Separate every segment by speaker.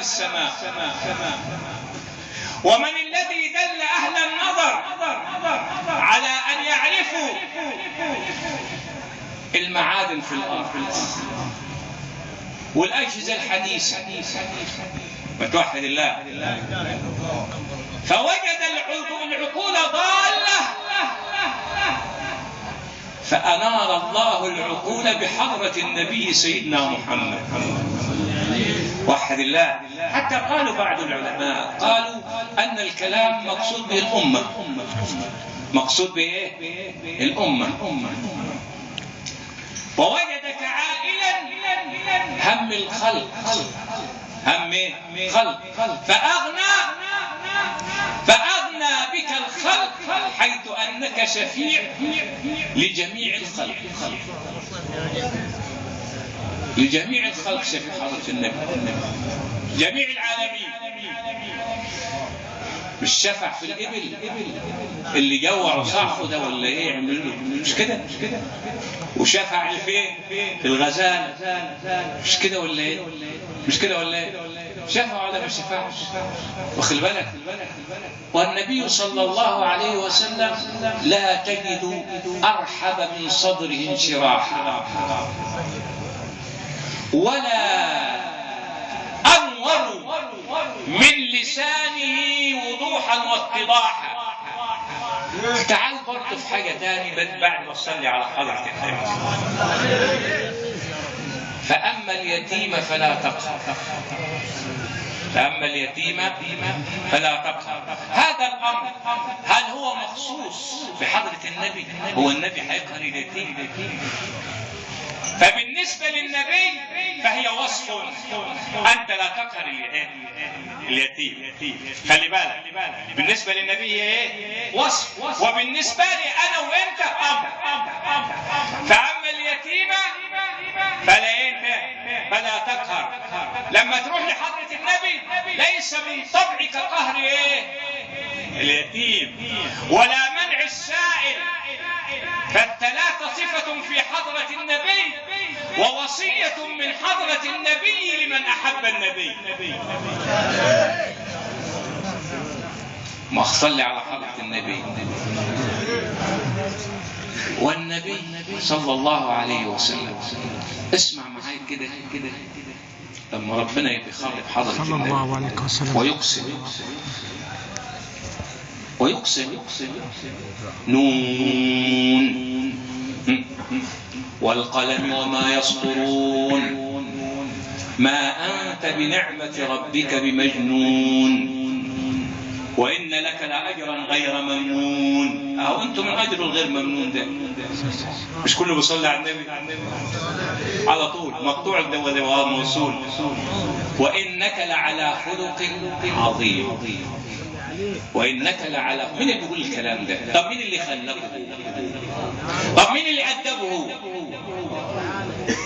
Speaker 1: السماء. ومن الذي دل أهل النظر على أن يعرفوا المعادن في الأرض والأجهزة الحديثة؟ متوحد الله. فوجد العقول ضالة فأنار الله العقول بحضرة النبي سيدنا محمد. وحد الله. حتى قالوا بعض العلماء قالوا أن الكلام مقصود به الأمة. مقصود به الأمة. ووجدك عائلا هم الخلق، هم خلق، فأغنى بك الخلق حيث أنك شفيع لجميع الخلق. لجميع الخلق شفيع حضرة النبي، جميع العالمين. مش شفع في الإبل اللي جوعوا صعفه ده ولا ايه يعملوا له؟ مش كده؟ وشفع فين؟ في الغزال. مش كده ولا ايه؟ مش كده ولا ايه؟ شفع ولا ما شفعش؟ واخد بالك؟ والنبي صلى الله عليه وسلم لا تجد أرحب من صدره انشراحا ولا أنور من لسانه وضوحا واتضاحا. تعال برضه في حاجة تاني بعد ما تصلي على حضرة النبي. فأما اليتيم فلا تقهر. فأما اليتيم فلا تقهر. هذا الأمر هل هو مخصوص بحضرة النبي؟ هو النبي هيقهر اليتيم؟ فبالنسبة للنبي فهي وصف. أنت لا تقهر اليتيم. خلي بالك، بالنسبة للنبي هي وصف، وبالنسبة لي أنا وأنت أمر. فأما اليتيم فلا تقهر. لما تروح لحضرة النبي ليس من طبعك قهر اليتيم ولا منع السائل. فالثلاثة صفة في حضرة النبي ووصية من حضرة النبي لمن أحب النبي. ما صلي على حضرة النبي. والنبي صلى الله عليه وسلم اسمع معايا كده لما ربنا يخاطب حضرة النبي ويقسم نون والقلم وما يسطرون ما أنت بنعمة ربك بمجنون وإن لك لأجرا غير ممنون. أو أنتم من أجر الغير ممنون ده مش كله بيصلي على النبي على طول مقطوع ده موصول. وإنك لعلى خلق عظيم. وإنك لعلى. مين اللي بيقول الكلام ده؟ طب مين اللي خلقه؟ طب مين اللي أدبه؟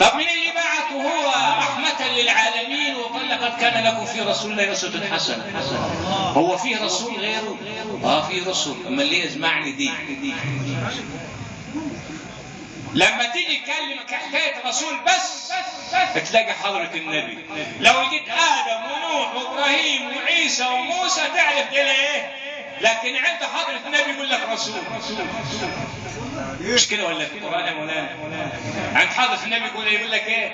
Speaker 1: طب مين اللي بعثه هو رحمة للعالمين وقال لقد كان لكم في رسول الله أسوة حسنة؟ هو فيه رسول غيره؟ فيه رسول. أما اللي يسمعني دي لما تيجي تكلم حكاية رسول بس تلاقي حضرة النبي. لو جيت آدم ونوح وإبراهيم وعيسى وموسى تعرف ده ايه، لكن عند حضرة النبي يقول لك رسول. مش كده ولا في القرآن يا مولانا؟ عند حضرة النبي يقول لك ايه؟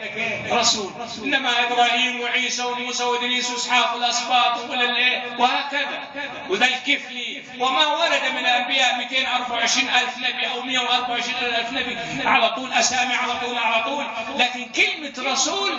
Speaker 1: رسول. انما ابراهيم وعيسى وموسى وادريس واسحاق والاسباط وهكذا وذا الكفلي وما ورد من الانبياء 224,000 نبي او 124,000 نبي على طول اسامي على طول. لكن كلمة رسول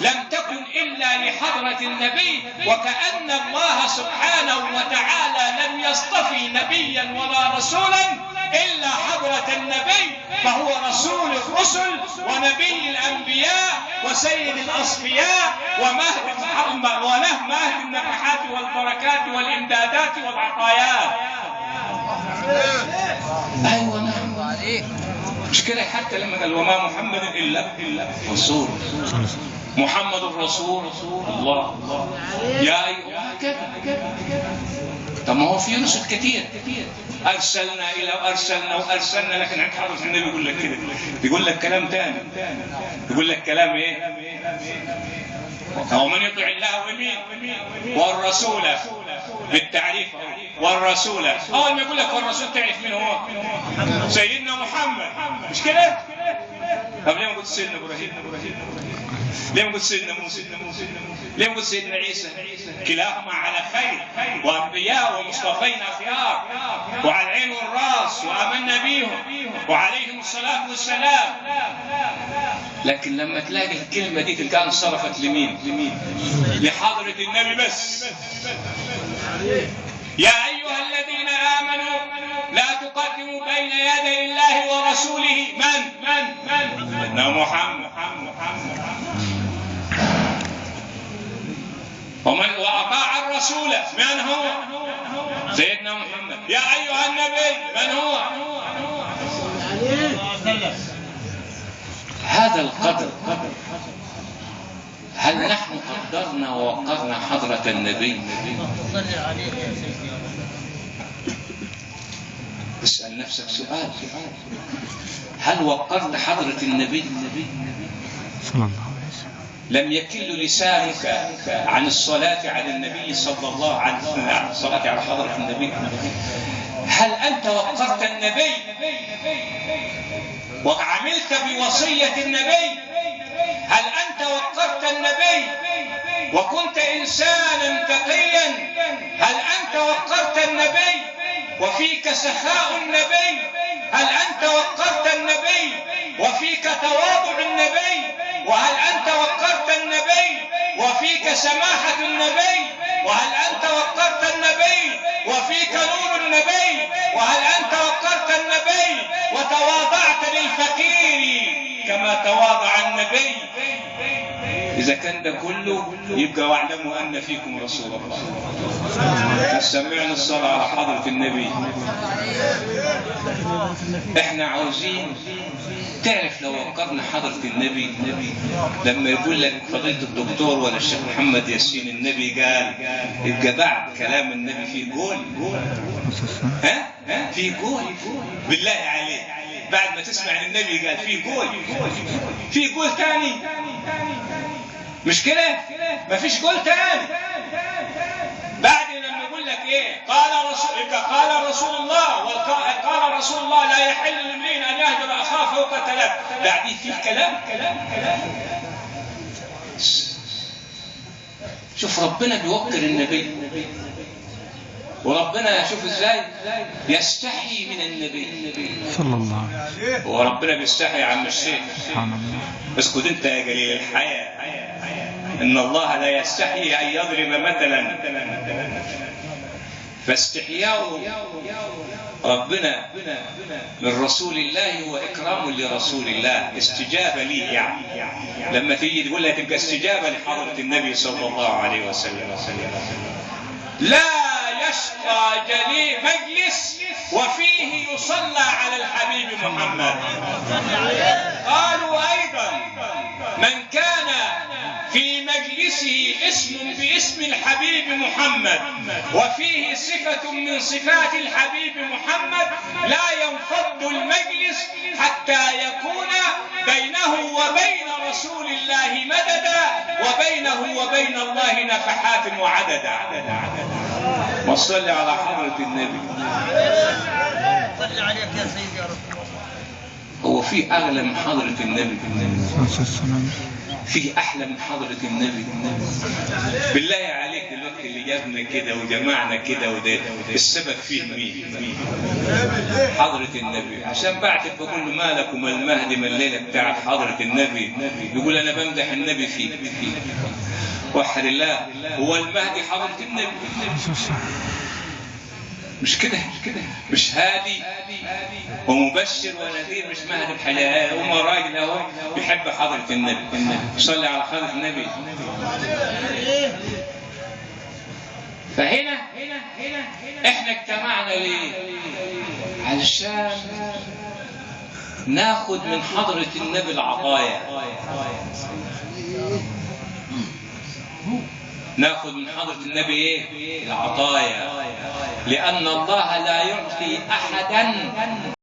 Speaker 1: لم تكن الا لحضرة النبي. وكأن الله سبحانه وتعالى لم يصطفي نبيا ولا رسولا إلا حضرة النبي، فهو رسول الرسل ونبي الأنبياء وسيد الأصفياء ومهد محمد وله مهد النفحات والبركات والإمدادات والعطايات. أيوة نعم. مش كده حتى لما قال وما محمد إلا رسول. محمد رسول الله يا أيها كذا. طب ما هو في رسل كثير أرسلنا لكن عند حضرة النبي يقول لك كده، يقول لك كلام تاني، يقول لك كلام ايه؟ أو من يطع الله ومين والرسول بالتعريف والرسول. أول ما يقول لك والرسول تعرف مين هو؟ سيدنا محمد، مش كده؟ طب ليه ما قلت سيدنا إبراهيم؟ ليه ما قلت سيدنا موسى؟ ليه ما قلت سيدنا عيسى؟ كلاهما على خير وأنبياء ومصطفين أخيار وعلى العين والراس وآمنا بهم وعليهم الصلاة والسلام. لكن لما تلاقي الكلمة دي تلقاها انصرفت لمين؟ لحضرة النبي بس. يا أيها الذين آمنوا لا تقدموا بين يدي الله ورسوله من محمد. ومن وأطاع الرسول من هو؟ سيدنا محمد. يا أيها النبي من هو؟ هذا القدر هل نحن قدرنا ووقرنا حضرة النبي؟ اسأل نفسك سؤال، هل وقرت حضرة النبي؟ صلى الله عليه وسلم. لم يكل لسانك عن الصلاة على النبي صلى الله عليه وسلم، عن الصلاة على حضرة النبي. هل أنت وقرت النبي وعملت بوصية النبي؟ هل أنت وقرت النبي وكنت إنسانا تقيا؟ هل أنت وقرت النبي وفيك سخاء النبي؟ هل أنت وقرت النبي وفيك تواضع النبي؟ وهل أنت وقرت النبي وفيك سماحة النبي؟ وهل أنت وقرت النبي وفيك نور النبي؟ وهل أنت وقرت النبي وتواضعت للفقير كما تواضع النبي؟ إذا كان ده كله يبقى واعلموا أن فيكم رسول الله. سمعنا الصلاة على حضرة النبي. احنا عاوزين تعرف لو وقرنا حضرة النبي، لما يقول لك فضيلة الدكتور ولا الشيخ محمد ياسين النبي قال، يبقى بعد كلام النبي فيه قول. ها فيه قول بالله عليك. بعد ما تسمع النبي قال فيه قول، فيه قول تاني. مش كده؟ مفيش قول تاني. بعد لما يقول لك ايه؟ قال رسول الله، وقال رسول الله لا يحل لامرئ ان يهجر اخاه فوق ثلاث. بعدين في كلام. شوف ربنا بيوقر النبي، وربنا شوف ازاي يستحي من النبي
Speaker 2: صلى الله عليه وسلم.
Speaker 1: وربنا بيستحي يا عم الشيخ.
Speaker 2: سبحان الله.
Speaker 1: اسكت انت يا جليل الحياة. ان الله لا يستحي ان يضرب مثلا، فاستحياء ربنا من رسول الله هو اكرام لرسول الله، استجابه ليه. يعني لما تيجي تقول لها تبقى استجابه لحضره النبي صلى الله عليه وسلم. لا يشقى جليل مجلس وفيه يصلى على الحبيب محمد. قالوا ايضا من كان في مجلسه اسم باسم الحبيب محمد وفيه صفة من صفات الحبيب محمد لا ينفض المجلس حتى يكون بينه وبين رسول الله مددا وبينه وبين الله نفحات وعددا. وصل على حضرة النبي.
Speaker 3: صل عليك يا سيدي يا رسول الله.
Speaker 1: هو في أغلى من حضرة النبي؟ في أحلى من حضرة النبي؟ بالله عليك دلوقتي اللي جابنا كده وجمعنا كده وده السبب فيه مين؟ حضرة النبي. عشان بعتك بقول له مالك وما المهدي من الليلة بتاعت حضرة النبي، يقول أنا بمدح النبي فيه. وحد الله، هو المهدي حضرة النبي؟ مش كده؟ مش هادي ومبشر ونذير، مش مهدي بحياة. هم راجل اهو بيحب حضرة النبي. صلي على حضرة النبي. فهنا احنا اجتمعنا ليه؟ علشان ناخد من حضرة النبي العطايا. ناخد من حضرة النبي ايه؟ العطايا. لأن الله لا يعطي أحدا